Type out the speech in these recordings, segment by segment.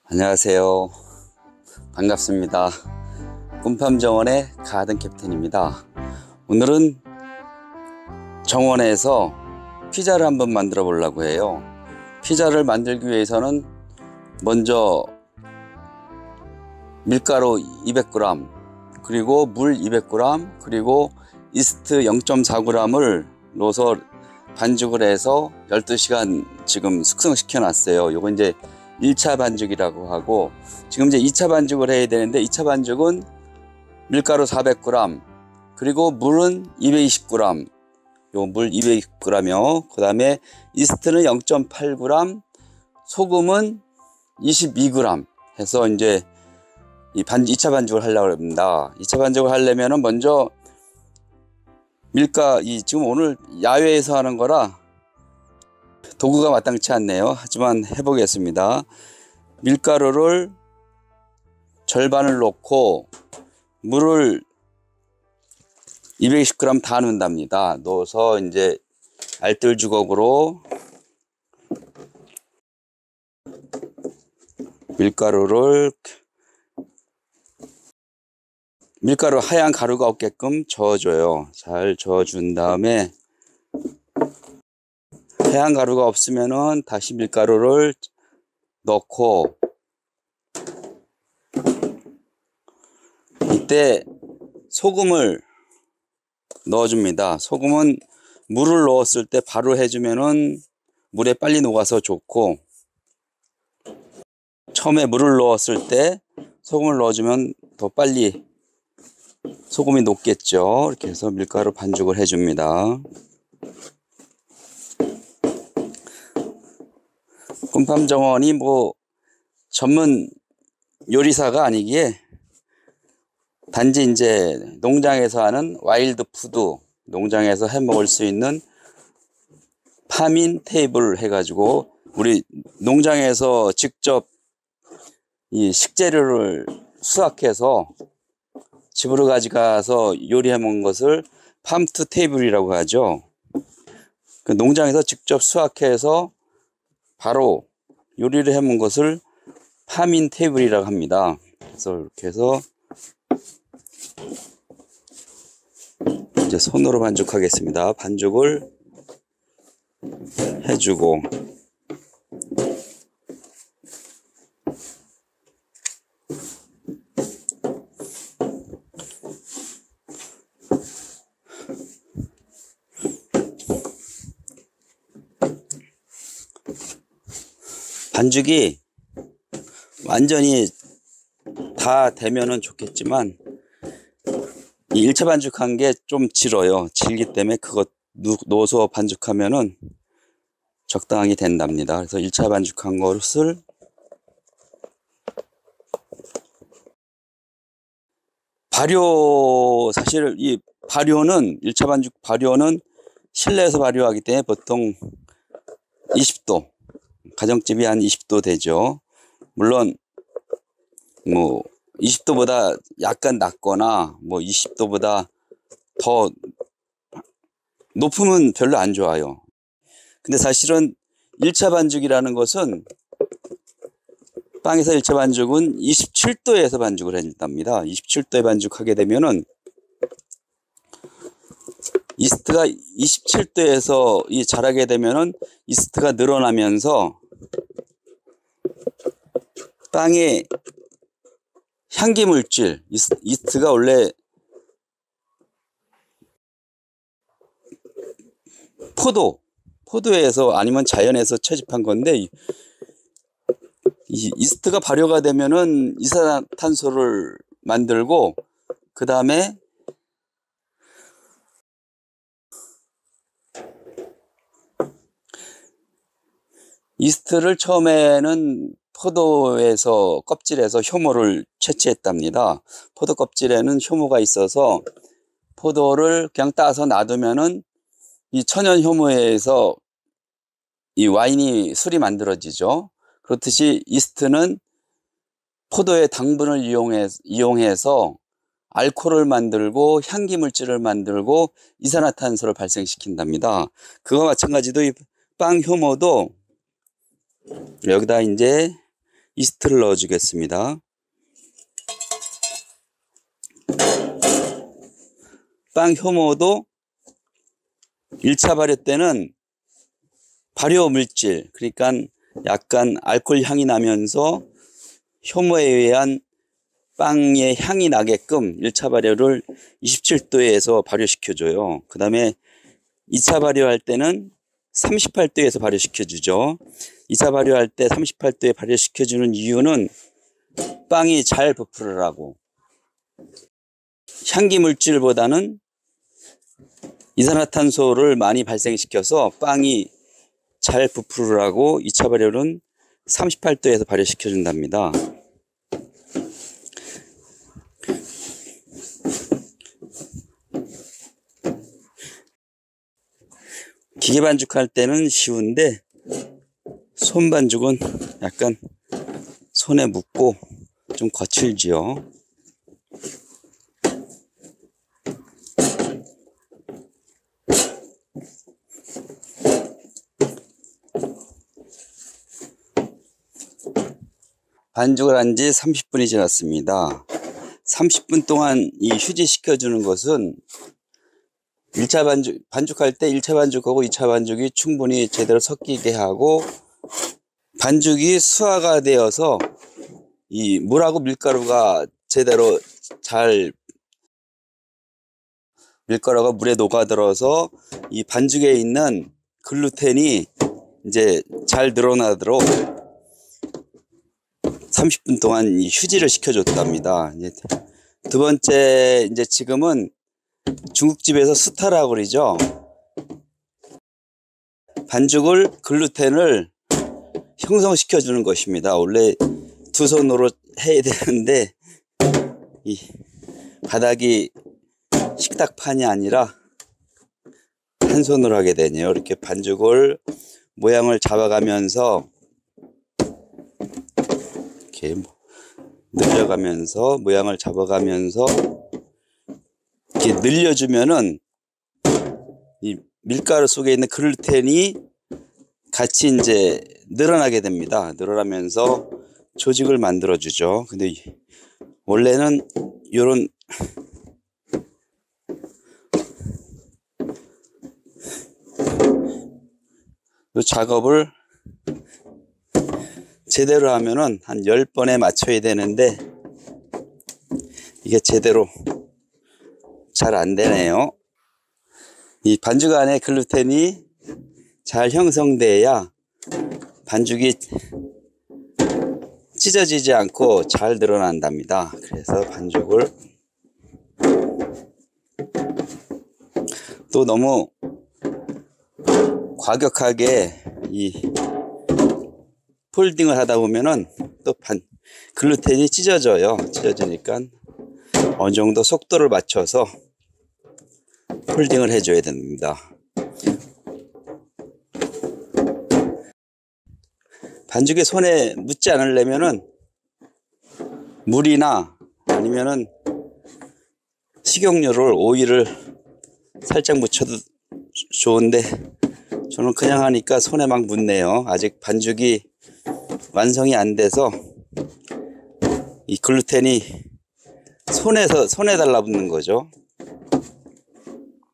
안녕하세요. 반갑습니다. 꿈팜정원의 가든 캡틴입니다. 오늘은 정원에서 피자를 한번 만들어 보려고 해요. 피자를 만들기 위해서는 먼저 밀가루 200g 그리고 물 200g 그리고 이스트 0.4g을 넣어서 반죽을 해서 12시간 지금 숙성시켜 놨어요. 요거 이제 1차 반죽이라고 하고, 지금 이제 2차 반죽을 해야 되는데 2차 반죽은 밀가루 400g 그리고 물은 220g, 요 물 220g이요. 그 다음에 이스트는 0.8g, 소금은 22g 해서 이제 이 2차 반죽을 하려고 합니다. 2차 반죽을 하려면은 먼저 지금 오늘 야외에서 하는 거라 도구가 마땅치 않네요. 하지만 해보겠습니다. 밀가루를 절반을 넣고 물을 220g 다 넣는답니다. 넣어서 이제 알뜰 주걱으로 밀가루 하얀 가루가 없게끔 저어줘요. 잘 저어준 다음에 하얀 가루가 없으면은 다시 밀가루를 넣고, 이때 소금을 넣어줍니다. 소금은 물을 넣었을 때 바로 해주면은 물에 빨리 녹아서 좋고, 처음에 물을 넣었을 때 소금을 넣어주면 더 빨리 소금이 녹겠죠. 이렇게 해서 밀가루 반죽을 해줍니다. 꿈팜정원이 뭐 전문 요리사가 아니기에 단지 이제 농장에서 하는 와일드 푸드, 농장에서 해 먹을 수 있는 파민 테이블 해가지고 우리 농장에서 직접 이 식재료를 수확해서 집으로 가져가서 요리해 먹은 것을 팜투 테이블이라고 하죠. 그 농장에서 직접 수확해서 바로 요리를 해 먹은 것을 파민 테이블이라고 합니다. 그래서 이렇게 해서 이제 손으로 반죽하겠습니다. 반죽을 해주고, 반죽이 완전히 다 되면은 좋겠지만 이 1차 반죽한 게 좀 질어요. 질기 때문에 그거 넣어서 반죽하면은 적당하게 된답니다. 그래서 1차 반죽한 것을 사실 이 발효는 1차 반죽 발효는 실내에서 발효하기 때문에 보통 20도, 가정집이 한 20도 되죠. 물론 뭐 20도보다 약간 낮거나 뭐 20도보다 더 높으면 별로 안 좋아요. 근데 사실은 1차 반죽이라는 것은, 빵에서 1차 반죽은 27도에서 반죽을 한답니다. 27도에 반죽하게 되면은 이스트가 27도에서 자라게 되면은 이스트가 늘어나면서 빵의 향기 물질, 이스트가 원래 포도에서 아니면 자연에서 채집한 건데, 이 이스트가 발효가 되면은 이산화탄소를 만들고, 그 다음에 이스트를 처음에는 포도에서 껍질에서 효모를 채취했답니다. 포도 껍질에는 효모가 있어서 포도를 그냥 따서 놔두면은 이 천연 효모에서 이 술이 만들어지죠. 그렇듯이 이스트는 포도의 당분을 이용해서 알코올을 만들고 향기 물질을 만들고 이산화탄소를 발생시킨답니다. 그와 마찬가지로 이 빵 효모도 여기다 이제 이스트를 넣어 주겠습니다. 빵 효모도 1차 발효 때는 발효 물질, 그러니까 약간 알코올 향이 나면서 효모에 의한 빵의 향이 나게끔 1차 발효를 27도에서 발효시켜줘요. 그 다음에 2차 발효할 때는 38도에서 발효시켜주죠. 2차 발효할 때 38도에 발효시켜주는 이유는 빵이 잘 부풀으라고. 향기 물질보다는 이산화탄소를 많이 발생시켜서 빵이 잘 부풀으라고 2차 발효는 38도에서 발효시켜준답니다. 기계 반죽할 때는 쉬운데 손 반죽은 약간 손에 묻고 좀 거칠지요. 반죽을 한 지 30분이 지났습니다. 30분 동안 이 휴지시켜주는 것은 1차 반죽할 때 1차 반죽하고 2차 반죽이 충분히 제대로 섞이게 하고 반죽이 수화가 되어서 이 물하고 밀가루가 제대로 잘 밀가루가 물에 녹아들어서 이 반죽에 있는 글루텐이 이제 잘 늘어나도록 30분 동안 이 휴지를 시켜줬답니다. 이제 두 번째, 이제 지금은 중국집에서 수타라고 그러죠. 반죽을 글루텐을 형성시켜 주는 것입니다. 원래 두 손으로 해야 되는데 이 바닥이 식탁판이 아니라 한 손으로 하게 되네요. 이렇게 반죽을 모양을 잡아가면서 이렇게 늘려가면서 모양을 잡아가면서 이렇게 늘려주면은 이 밀가루 속에 있는 글루텐이 같이 이제 늘어나게 됩니다. 늘어나면서 조직을 만들어 주죠. 근데 원래는 이런 이 작업을 제대로 하면은 한 10번에 맞춰야 되는데 이게 제대로 잘 안 되네요. 이 반죽 안에 글루텐이 잘 형성돼야 반죽이 찢어지지 않고 잘 늘어난답니다. 그래서 반죽을 또 너무 과격하게 이 폴딩을 하다 보면은 또 글루텐이 찢어져요. 찢어지니까 어느 정도 속도를 맞춰서 폴딩을 해줘야 됩니다. 반죽에 손에 묻지 않으려면은 물이나 아니면은 식용유를 오일을 살짝 묻혀도 좋은데 저는 그냥 하니까 손에 막 묻네요. 아직 반죽이 완성이 안 돼서 이 글루텐이 손에 달라붙는 거죠.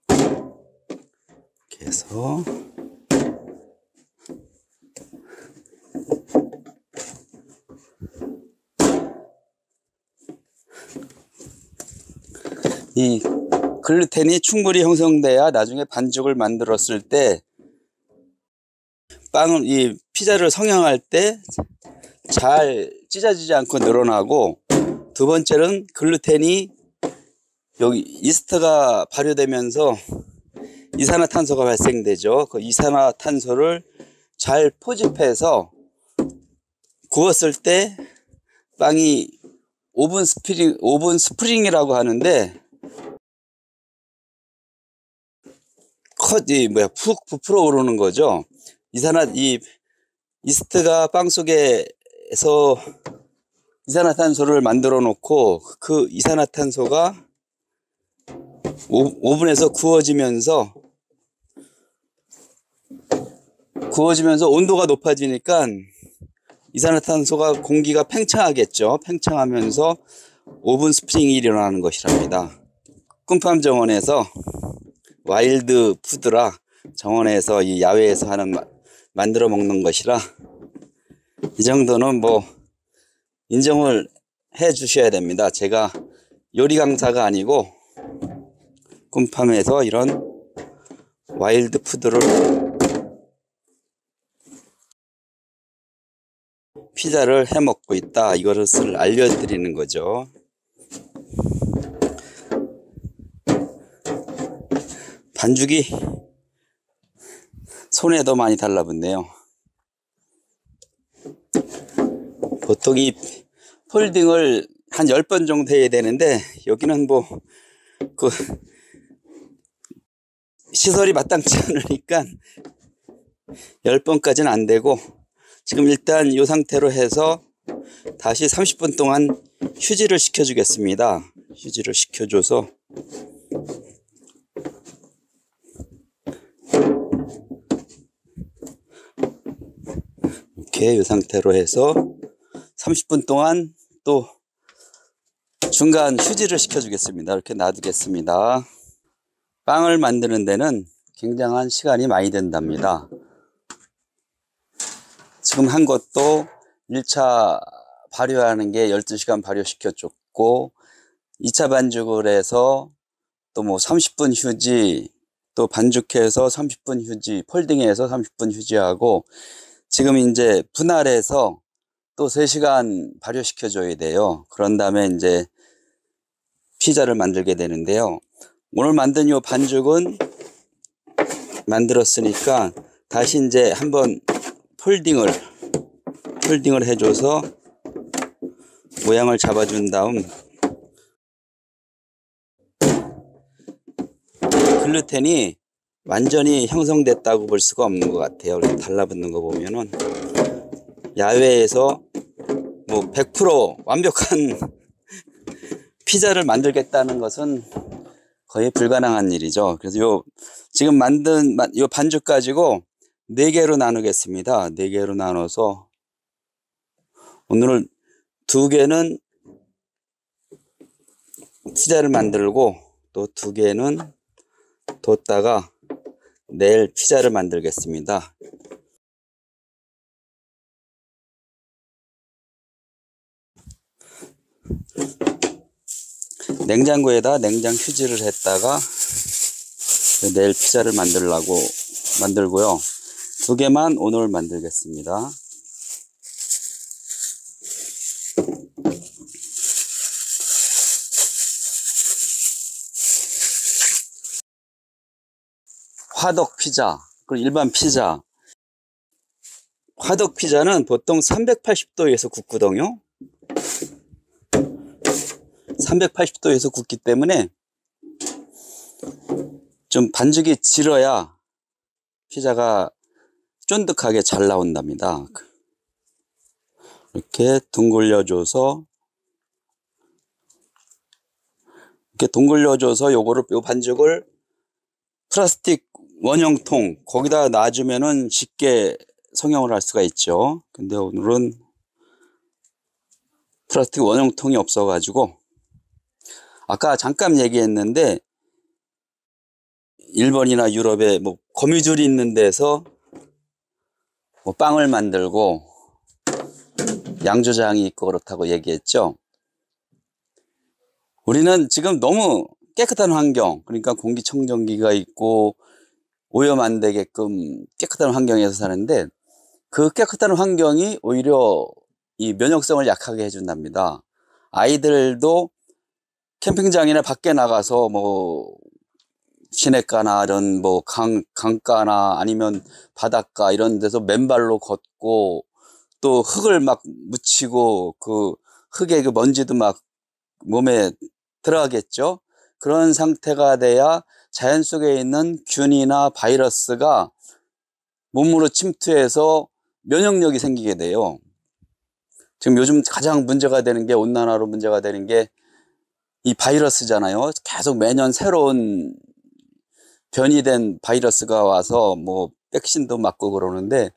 이렇게 해서 이 글루텐이 충분히 형성돼야 나중에 반죽을 만들었을 때 이 피자를 성형할 때 잘 찢어지지 않고 늘어나고, 두 번째는 글루텐이 여기 이스트가 발효되면서 이산화탄소가 발생되죠. 그 이산화탄소를 잘 포집해서 구웠을 때 빵이 오븐 스프링이라고 하는데 푹 부풀어 오르는 거죠. 이 이스트가 빵 속에서 이산화탄소를 만들어 놓고 그 이산화탄소가 오븐에서 구워지면서 온도가 높아지니까 이산화탄소가 공기가 팽창하겠죠. 팽창하면서 오븐 스프링이 일어나는 것이랍니다. 꿈팜 정원에서 와일드 푸드라 정원에서 이 야외에서 하는 만들어 먹는 것이라 이 정도는 뭐 인정을 해 주셔야 됩니다. 제가 요리 강사가 아니고 꿈팜에서 이런 와일드 푸드를 피자를 해 먹고 있다, 이것을 알려드리는 거죠. 반죽이 손에도 많이 달라붙네요. 보통 이 폴딩을 한 10번 정도 해야 되는데 여기는 뭐 그 시설이 마땅치 않으니까 10번까지는 안 되고, 지금 일단 이 상태로 해서 다시 30분 동안 휴지를 시켜주겠습니다. 휴지를 시켜줘서 이렇게 이 상태로 해서 30분 동안 또 중간 휴지를 시켜주겠습니다. 이렇게 놔두겠습니다. 빵을 만드는 데는 굉장한 시간이 많이 된답니다. 지금 한 것도 1차 발효하는 게 12시간 발효시켜줬고, 2차 반죽을 해서 또 뭐 30분 휴지, 또 반죽해서 30분 휴지, 폴딩해서 30분 휴지하고, 지금 이제 분할해서 또 3시간 발효시켜줘야 돼요. 그런 다음에 이제 피자를 만들게 되는데요. 오늘 만든 이 반죽은 만들었으니까 다시 이제 한번 폴딩을 해줘서 모양을 잡아준 다음, 글루텐이 완전히 형성됐다고 볼 수가 없는 것 같아요. 이렇게 달라붙는 거 보면은 야외에서 뭐 100% 완벽한 피자를 만들겠다는 것은 거의 불가능한 일이죠. 그래서 지금 만든 요 반죽 가지고 4개로 나누겠습니다. 4개로 나눠서 오늘은 2개는 피자를 만들고 또 2개는 뒀다가 내일 피자를 만들겠습니다. 냉장고에다 냉장 휴지를 했다가 내일 피자를 만들고요. 2개만 오늘 만들겠습니다. 화덕 피자, 그리고 일반 피자. 화덕 피자는 보통 380도에서 굽거든요. 380도에서 굽기 때문에 좀 반죽이 질어야 피자가 쫀득하게 잘 나온답니다. 이렇게 둥글려줘서 요 반죽을 플라스틱 원형통 거기다 놔주면은 쉽게 성형을 할 수가 있죠. 근데 오늘은 플라스틱 원형통이 없어가지고, 아까 잠깐 얘기했는데 일본이나 유럽에 뭐 거미줄이 있는 데서 뭐 빵을 만들고 양조장이 있고 그렇다고 얘기했죠. 우리는 지금 너무 깨끗한 환경, 그러니까 공기청정기가 있고 오염 안 되게끔 깨끗한 환경에서 사는데, 그 깨끗한 환경이 오히려 이 면역성을 약하게 해준답니다. 아이들도 캠핑장이나 밖에 나가서 뭐 시냇가나 이런 뭐 강가나 아니면 바닷가 이런 데서 맨발로 걷고 또 흙을 막 묻히고 그 흙에 그 먼지도 막 몸에 들어가겠죠. 그런 상태가 돼야 자연 속에 있는 균이나 바이러스가 몸으로 침투해서 면역력이 생기게 돼요. 지금 요즘 가장 문제가 되는 게, 온난화로 문제가 되는 게 이 바이러스잖아요. 계속 매년 새로운 변이된 바이러스가 와서 뭐 백신도 맞고 그러는데,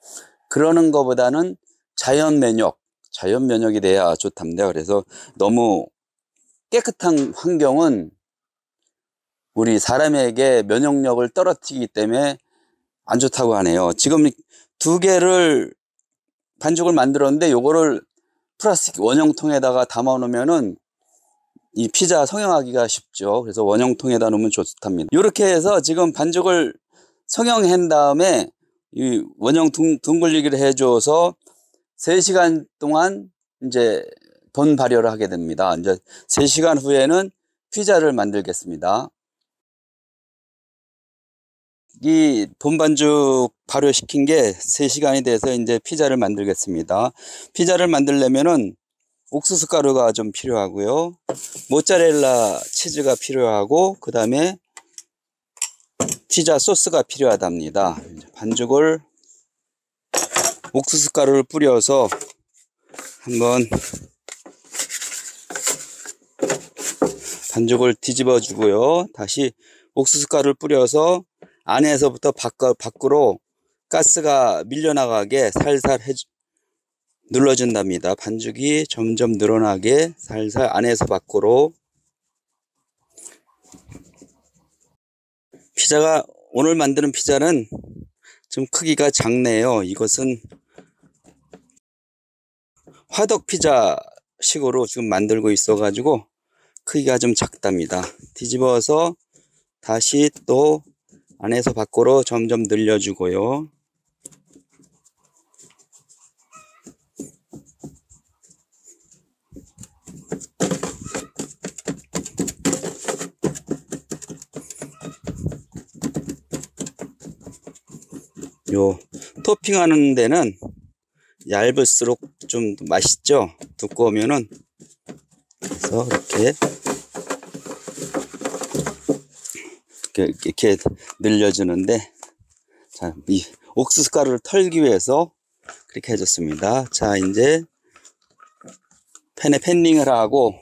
그러는 것보다는 자연 면역이 돼야 좋답니다. 그래서 너무 깨끗한 환경은 우리 사람에게 면역력을 떨어뜨리기 때문에 안 좋다고 하네요. 지금 두 개를 반죽을 만들었는데 요거를 플라스틱 원형통에다가 담아 놓으면은 이 피자 성형하기가 쉽죠. 그래서 원형통에다 놓으면 좋답니다. 이렇게 해서 지금 반죽을 성형한 다음에 이 원형 둥글리기를 해줘서 3시간 동안 이제 본 발효를 하게 됩니다. 이제 3시간 후에는 피자를 만들겠습니다. 이 본반죽 발효시킨 게 3시간이 돼서 이제 피자를 만들겠습니다. 피자를 만들려면은 옥수수 가루가 좀 필요하고요. 모짜렐라 치즈가 필요하고, 그 다음에 피자 소스가 필요하답니다. 반죽을 옥수수 가루를 뿌려서 한번 반죽을 뒤집어 주고요. 다시 옥수수 가루를 뿌려서 안에서부터 밖으로 가스가 밀려나가게 살살 눌러준답니다. 반죽이 점점 늘어나게 살살 안에서 밖으로. 피자가, 오늘 만드는 피자는 좀 크기가 작네요. 이것은 화덕 피자 식으로 지금 만들고 있어 가지고 크기가 좀 작답니다. 뒤집어서 다시 또 안에서 밖으로 점점 늘려주고요. 요 토핑하는 데는 얇을수록 좀 맛있죠. 두꺼우면은. 그래서 이렇게 늘려주는데, 자, 이 옥수수 가루를 털기 위해서 그렇게 해줬습니다. 자, 이제 팬에 팬닝을 하고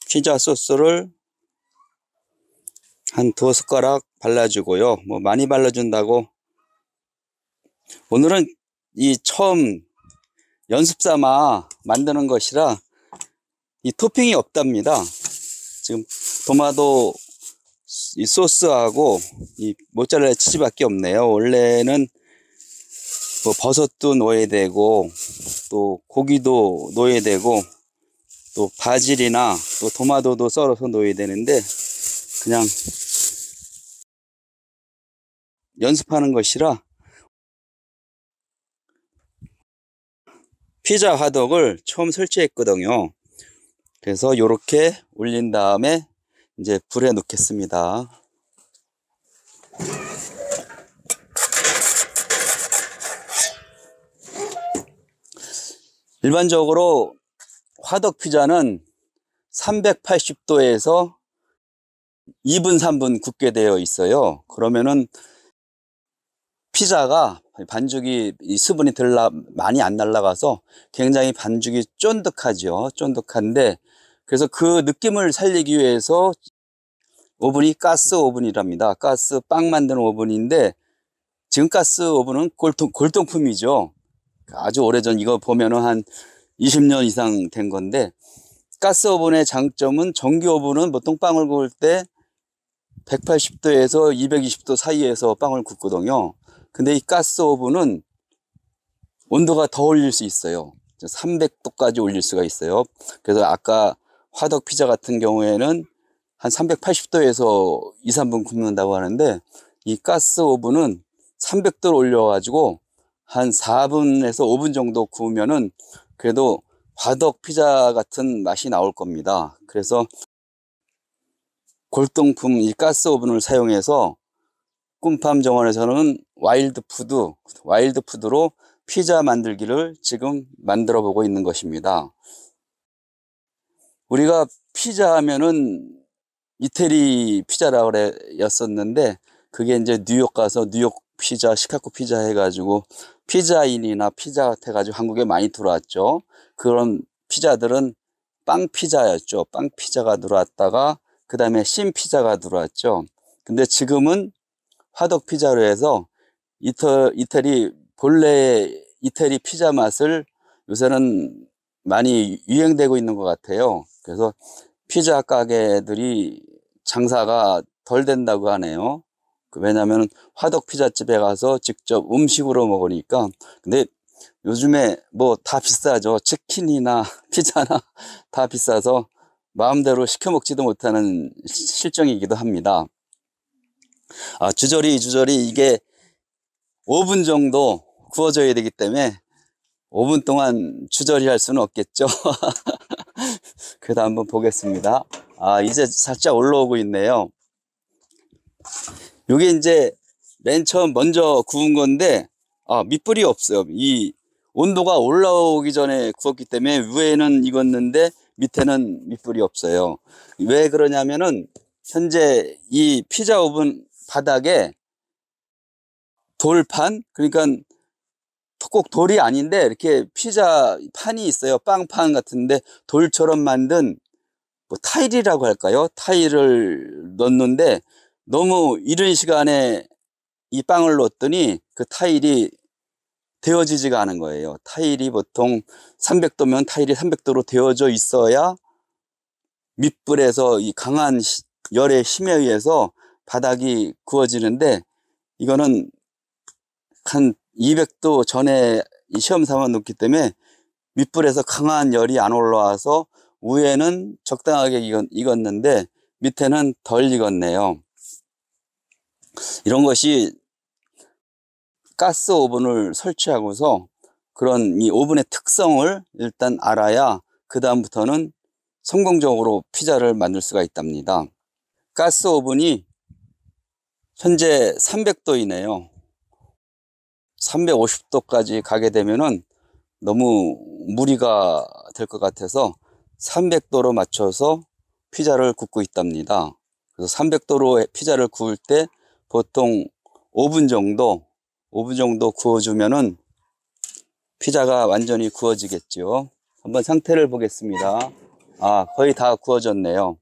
피자 소스를 한 2숟가락 발라주고요. 뭐 많이 발라준다고, 오늘은 이 처음 연습 삼아 만드는 것이라 이 토핑이 없답니다. 지금 토마토 이 소스하고 이 모짜렐라 치즈밖에 없네요. 원래는 뭐 버섯도 넣어야 되고, 또 고기도 넣어야 되고, 또 바질이나 또 토마토도 썰어서 넣어야 되는데, 그냥 연습하는 것이라 피자 화덕을 처음 설치했거든요. 그래서 이렇게 올린 다음에 이제 불에 넣겠습니다. 일반적으로 화덕 피자는 380도에서 2분 3분 굽게 되어 있어요. 그러면은 피자가 반죽이 이 수분이 많이 안 날아가서 굉장히 반죽이 쫀득하죠. 쫀득한데, 그래서 그 느낌을 살리기 위해서 오븐이 가스 오븐이랍니다. 가스 빵 만드는 오븐인데, 지금 가스 오븐은 골동품이죠. 아주 오래전, 이거 보면은 한 20년 이상 된 건데, 가스 오븐의 장점은, 전기 오븐은 보통 빵을 구울 때 180도에서 220도 사이에서 빵을 굽거든요. 근데 이 가스 오븐은 온도가 더 올릴 수 있어요. 300도까지 올릴 수가 있어요. 그래서 아까 화덕 피자 같은 경우에는 한 380도에서 2, 3분 굽는다고 하는데, 이 가스 오븐은 300도를 올려가지고 한 4분에서 5분 정도 구우면은 그래도 화덕 피자 같은 맛이 나올 겁니다. 그래서 골동품 이 가스 오븐을 사용해서 꿈팜 정원에서는 와일드 푸드로 피자 만들기를 지금 만들어 보고 있는 것입니다. 우리가 피자 하면은 이태리 피자라고 그랬었는데, 그게 이제 뉴욕 가서 뉴욕 피자, 시카고 피자 해가지고 피자인이나 피자헛 해가지고 한국에 많이 들어왔죠. 그런 피자들은 빵 피자였죠. 빵 피자가 들어왔다가 그 다음에 신 피자가 들어왔죠. 근데 지금은 화덕 피자로 해서 이태리 본래 이태리 피자 맛을 요새는 많이 유행되고 있는 것 같아요. 그래서 피자 가게들이 장사가 덜 된다고 하네요. 왜냐하면 화덕 피자집에 가서 직접 음식으로 먹으니까. 근데 요즘에 뭐 다 비싸죠. 치킨이나 피자나 다 비싸서 마음대로 시켜 먹지도 못하는 실정이기도 합니다. 주저리 이게 5분 정도 구워줘야 되기 때문에 5분 동안 주저리 할 수는 없겠죠. 그래도 한번 보겠습니다. 이제 살짝 올라오고 있네요. 요게 이제 맨 처음 먼저 구운 건데, 밑불이 없어요. 이 온도가 올라오기 전에 구웠기 때문에 위에는 익었는데 밑에는 밑불이 없어요. 왜 그러냐면은 현재 이 피자 오븐 바닥에 돌판, 그러니까 꼭 돌이 아닌데 이렇게 피자 판이 있어요. 빵판 같은데 돌처럼 만든 뭐 타일이라고 할까요? 타일을 넣는데 너무 이른 시간에 이 빵을 넣었더니 그 타일이 데워지지가 않은 거예요. 타일이 보통 300도면 타일이 300도로 데워져 있어야 밑불에서 이 강한 열의 힘에 의해서 바닥이 구워지는데, 이거는 한 200도 전에 시험 삼아 놓기 때문에 밑불에서 강한 열이 안 올라와서 위에는 적당하게 익었는데 밑에는 덜 익었네요. 이런 것이 가스 오븐을 설치하고서 그런 이 오븐의 특성을 일단 알아야 그 다음부터는 성공적으로 피자를 만들 수가 있답니다. 가스 오븐이 현재 300도이네요. 350도까지 가게 되면은 너무 무리가 될 것 같아서 300도로 맞춰서 피자를 굽고 있답니다. 그래서 300도로 피자를 구울 때 보통 5분 정도 구워주면은 피자가 완전히 구워지겠죠. 한번 상태를 보겠습니다. 거의 다 구워졌네요.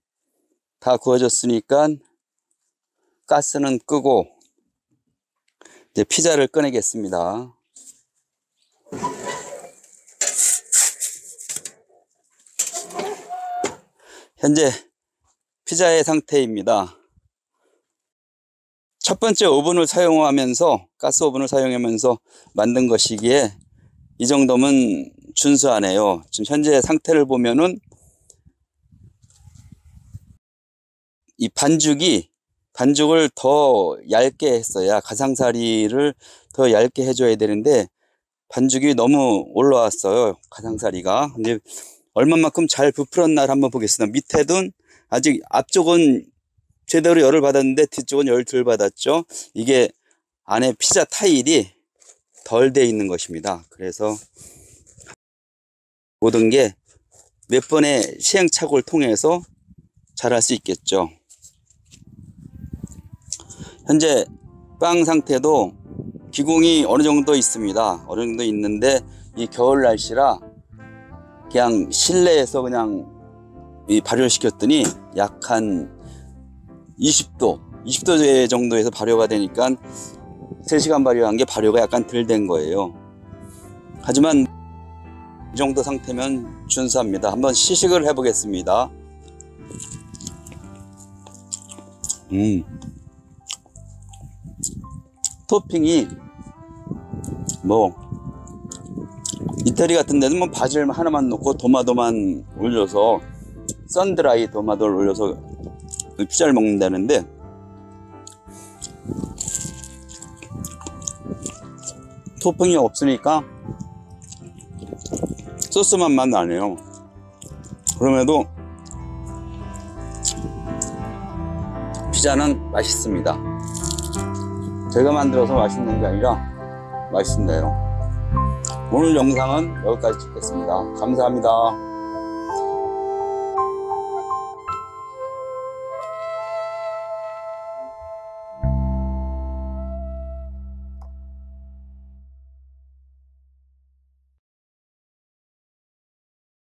다 구워졌으니까 가스는 끄고 이제 피자를 꺼내겠습니다. 현재 피자의 상태입니다. 첫 번째 오븐을 사용하면서, 가스 오븐을 사용하면서 만든 것이기에 이 정도면 준수하네요. 지금 현재 상태를 보면은 이 반죽을 더 얇게 했어야, 가장자리를 더 얇게 해줘야 되는데 반죽이 너무 올라왔어요. 가장자리가. 근데 얼마만큼 잘 부풀었나 한번 보겠습니다. 밑에는 아직 앞쪽은 제대로 열을 받았는데 뒤쪽은 열을 덜 받았죠. 이게 안에 피자 타일이 덜 돼 있는 것입니다. 그래서 모든 게 몇 번의 시행착오를 통해서 잘할 수 있겠죠. 현재 빵 상태도 기공이 어느 정도 있습니다. 어느 정도 있는데 이 겨울 날씨라 그냥 실내에서 그냥 발효를 시켰더니 약 한 20도 정도에서 발효가 되니까 3시간 발효한 게 발효가 약간 덜 된 거예요. 하지만 이 정도 상태면 준수합니다. 한번 시식을 해보겠습니다. 토핑이 뭐 이태리 같은 데는 뭐 바질 하나만 넣고 도마도만 올려서, 썬드라이 도마도를 올려서 피자를 먹는다는데 토핑이 없으니까 소스 맛만 나네요. 그럼에도 피자는 맛있습니다. 제가 만들어서 맛있는 게 아니라 맛있네요. 오늘 영상은 여기까지 찍겠습니다. 감사합니다.